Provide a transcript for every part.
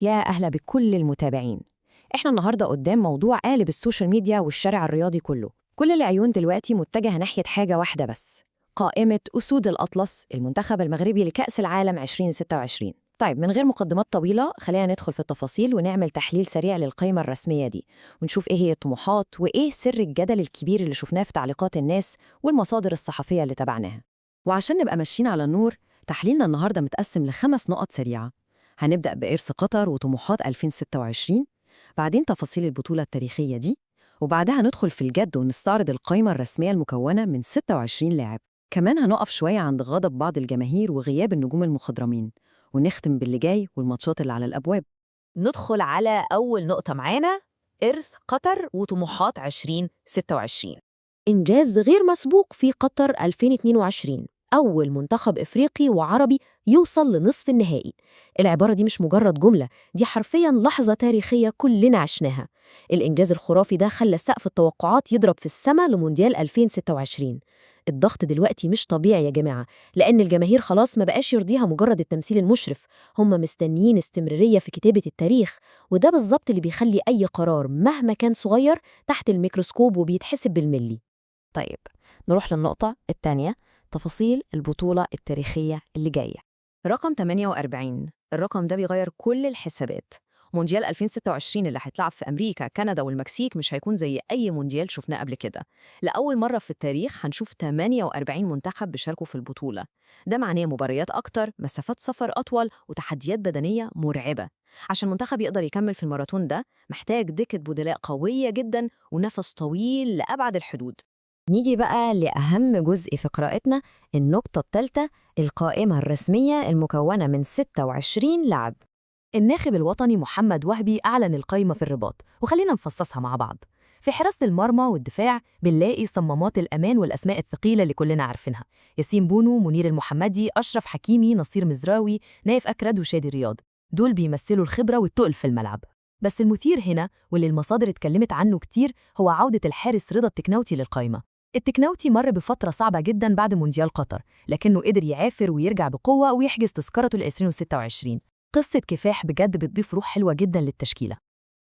يا أهلا بكل المتابعين. إحنا النهاردة قدام موضوع قالب السوشيال ميديا والشارع الرياضي كله. كل العيون دلوقتي متجهة ناحية حاجة واحدة بس، قائمة أسود الأطلس المنتخب المغربي لكأس العالم 2026. طيب من غير مقدمات طويلة خلينا ندخل في التفاصيل ونعمل تحليل سريع للقائمة الرسمية دي، ونشوف إيه هي الطموحات وإيه سر الجدل الكبير اللي شفناه في تعليقات الناس والمصادر الصحفية اللي تبعناها. وعشان نبقى ماشيين على النور، تحليلنا النهاردة متقسم ل5 نقط سريعة. هنبدأ بإرث قطر وطموحات 2026، بعدين تفاصيل البطولة التاريخية دي، وبعدها ندخل في الجد ونستعرض القائمة الرسمية المكونة من 26 لاعب. كمان هنقف شوية عند غضب بعض الجماهير وغياب النجوم المخضرمين، ونختم باللي جاي والماتشات اللي على الأبواب. ندخل على أول نقطة معانا، إرث قطر وطموحات 2026. إنجاز غير مسبوق في قطر 2022، أول منتخب إفريقي وعربي يوصل لنصف النهائي. العبارة دي مش مجرد جملة، دي حرفياً لحظة تاريخية كلنا عشناها. الإنجاز الخرافي ده خلى سقف التوقعات يضرب في السماء لمونديال 2026. الضغط دلوقتي مش طبيعي يا جماعة، لأن الجماهير خلاص ما بقاش يرضيها مجرد التمثيل المشرف، هم مستنيين استمرارية في كتابة التاريخ. وده بالظبط اللي بيخلي أي قرار مهما كان صغير تحت الميكروسكوب وبيتحسب بالملي. طيب نروح للنقطة الثانية، تفاصيل البطولة التاريخية اللي جاية. رقم 48، الرقم ده بيغير كل الحسابات. مونديال 2026 اللي هيتلعب في أمريكا، كندا والمكسيك مش هيكون زي أي مونديال شفناه قبل كده. لأول مرة في التاريخ هنشوف 48 منتخب بيشاركوا في البطولة. ده معناه مباريات أكتر، مسافات سفر أطول، وتحديات بدنية مرعبة. عشان منتخب يقدر يكمل في الماراثون ده محتاج دكة بدلاء قوية جدا ونفس طويل لأبعد الحدود. نيجي بقى لأهم جزء في قراءتنا، النقطة الثالثة، القائمة الرسمية المكونة من 26 لاعب. الناخب الوطني محمد وهبي أعلن القائمة في الرباط، وخلينا نفصصها مع بعض. في حراسة المرمى والدفاع بنلاقي صمامات الأمان والأسماء الثقيلة اللي كلنا عارفينها: ياسين بونو، منير المحمدي، أشرف حكيمي، نصير مزراوي، نايف أكرد وشادي رياض. دول بيمثلوا الخبرة والتقل في الملعب. بس المثير هنا واللي المصادر اتكلمت عنه كتير هو عودة الحارس رضا التكناوتي للقائمة. التكناوتي مر بفترة صعبة جدا بعد مونديال قطر، لكنه قدر يعافر ويرجع بقوة ويحجز تذكرته ل 2026. قصة كفاح بجد بتضيف روح حلوة جدا للتشكيلة.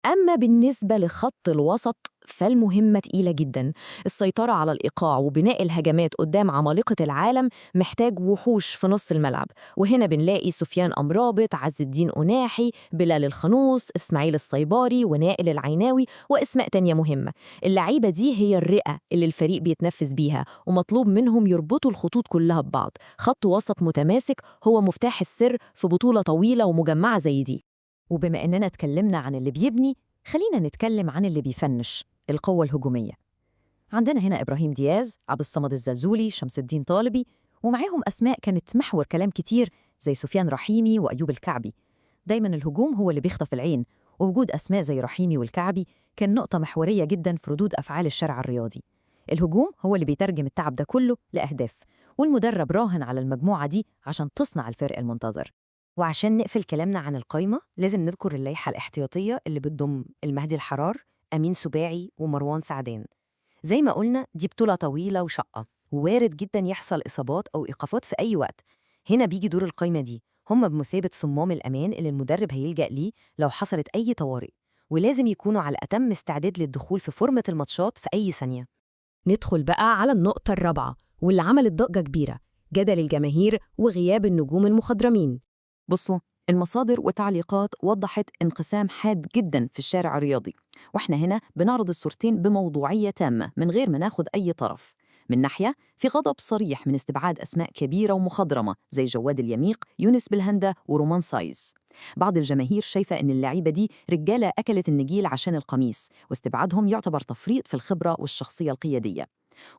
أما بالنسبة لخط الوسط فالمهمة تقيلة جدا. السيطرة على الإيقاع وبناء الهجمات قدام عمالقة العالم محتاج وحوش في نص الملعب، وهنا بنلاقي سفيان أمرابط، عز الدين أناحي، بلال الخنوس، إسماعيل الصيباري، ونائل العيناوي، وأسماء تانية مهمة. اللعيبة دي هي الرئة اللي الفريق بيتنفس بيها، ومطلوب منهم يربطوا الخطوط كلها ببعض. خط وسط متماسك هو مفتاح السر في بطولة طويلة ومجمعة زي دي. وبما إننا اتكلمنا عن اللي بيبني، خلينا نتكلم عن اللي بيفنش، القوة الهجومية. عندنا هنا إبراهيم دياز، عبد الصمد الزلزولي، شمس الدين طالبي، ومعاهم أسماء كانت محور كلام كتير زي سفيان رحيمي وأيوب الكعبي. دايما الهجوم هو اللي بيخطف العين، ووجود أسماء زي رحيمي والكعبي كان نقطة محورية جدا في ردود أفعال الشارع الرياضي. الهجوم هو اللي بيترجم التعب ده كله لأهداف، والمدرب راهن على المجموعة دي عشان تصنع الفرق المنتظر. وعشان نقفل كلامنا عن القايمة لازم نذكر اللائحة الاحتياطية اللي بتضم المهدي الحرار، أمين سباعي، ومروان سعدان. زي ما قلنا دي بطولة طويلة وشقة، ووارد جدا يحصل إصابات أو إيقافات في أي وقت. هنا بيجي دور القايمة دي، هم بمثابة صمام الأمان اللي المدرب هيلجأ ليه لو حصلت أي طوارئ، ولازم يكونوا على أتم استعداد للدخول في فورمة الماتشات في أي ثانية. ندخل بقى على النقطة الرابعة واللي عملت ضجة كبيرة، جدل الجماهير وغياب النجوم المخضرمين. بصوا، المصادر وتعليقات وضحت انقسام حاد جدا في الشارع الرياضي، واحنا هنا بنعرض الصورتين بموضوعية تامة من غير ما ناخد أي طرف. من ناحية في غضب صريح من استبعاد أسماء كبيرة ومخضرمة زي جواد اليميق، يونس بالهندة، ورومان سايز. بعض الجماهير شايفة إن اللاعيبة دي رجالة أكلت النجيل عشان القميص، واستبعادهم يعتبر تفريط في الخبرة والشخصية القيادية.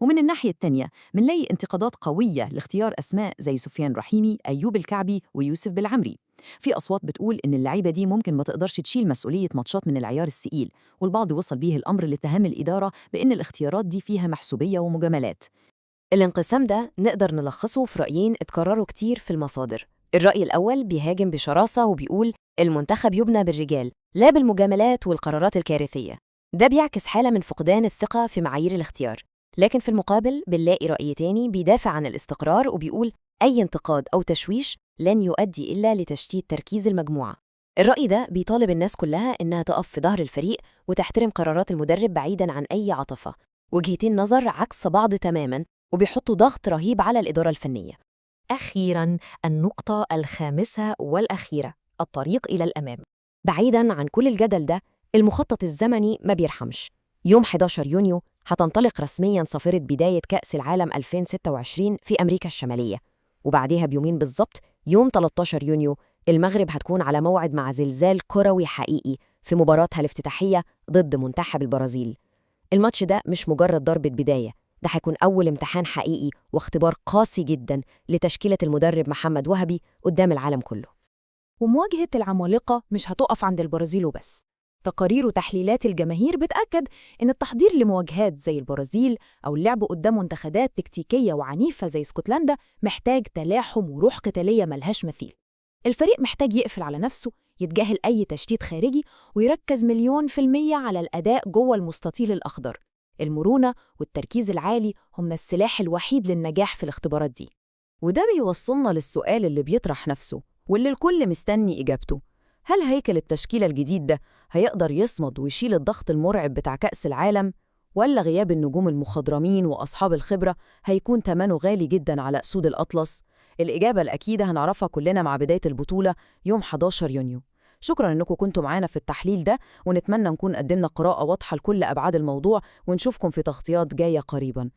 ومن الناحية التانية منلاقي انتقادات قوية لاختيار أسماء زي سفيان رحيمي، أيوب الكعبي، ويوسف بالعمري. في أصوات بتقول إن اللعيبة دي ممكن ما تقدرش تشيل مسؤولية ماتشات من العيار الثقيل، والبعض وصل بيه الأمر لاتهام الإدارة بإن الاختيارات دي فيها محسوبية ومجاملات. الانقسام ده نقدر نلخصه في رأيين اتكرروا كتير في المصادر. الرأي الأول بيهاجم بشراسة وبيقول المنتخب يبنى بالرجال لا بالمجاملات والقرارات الكارثية. ده بيعكس حالة من فقدان الثقة في معايير الاختيار. لكن في المقابل بنلاقي رأي تاني بيدافع عن الاستقرار وبيقول أي انتقاد أو تشويش لن يؤدي إلا لتشتيت تركيز المجموعة. الرأي ده بيطالب الناس كلها إنها تقف في ظهر الفريق وتحترم قرارات المدرب بعيداً عن أي عاطفة. وجهتين نظر عكس بعض تماماً وبيحطوا ضغط رهيب على الإدارة الفنية. أخيراً، النقطة الخامسة والأخيرة، الطريق إلى الأمام. بعيداً عن كل الجدل ده، المخطط الزمني ما بيرحمش. يوم 11 يونيو هتنطلق رسمياً صافرة بداية كأس العالم 2026 في أمريكا الشمالية، وبعدها بيومين بالظبط يوم 13 يونيو المغرب هتكون على موعد مع زلزال كروي حقيقي في مباراتها الافتتاحية ضد منتخب البرازيل. الماتش ده مش مجرد ضربة بداية، ده هيكون أول امتحان حقيقي واختبار قاسي جدا لتشكيلة المدرب محمد وهبي قدام العالم كله. ومواجهة العمالقة مش هتقف عند البرازيل وبس. تقارير وتحليلات الجماهير بتأكد إن التحضير لمواجهات زي البرازيل أو اللعب قدام منتخبات تكتيكية وعنيفة زي اسكتلندا محتاج تلاحم وروح قتالية ملهاش مثيل. الفريق محتاج يقفل على نفسه، يتجاهل أي تشتيت خارجي، ويركز 100% على الأداء جوه المستطيل الأخضر. المرونة والتركيز العالي هم السلاح الوحيد للنجاح في الاختبارات دي. وده بيوصلنا للسؤال اللي بيطرح نفسه واللي الكل مستني إجابته: هل هيكل التشكيلة الجديد ده هيقدر يصمد ويشيل الضغط المرعب بتاع كأس العالم؟ ولا غياب النجوم المخضرمين وأصحاب الخبرة هيكون ثمنه غالي جدا على أسود الأطلس؟ الإجابة الأكيدة هنعرفها كلنا مع بداية البطولة يوم 11 يونيو. شكرا إنكم كنتوا معانا في التحليل ده، ونتمنى نكون قدمنا قراءة واضحة لكل أبعاد الموضوع، ونشوفكم في تغطيات جاية قريبا.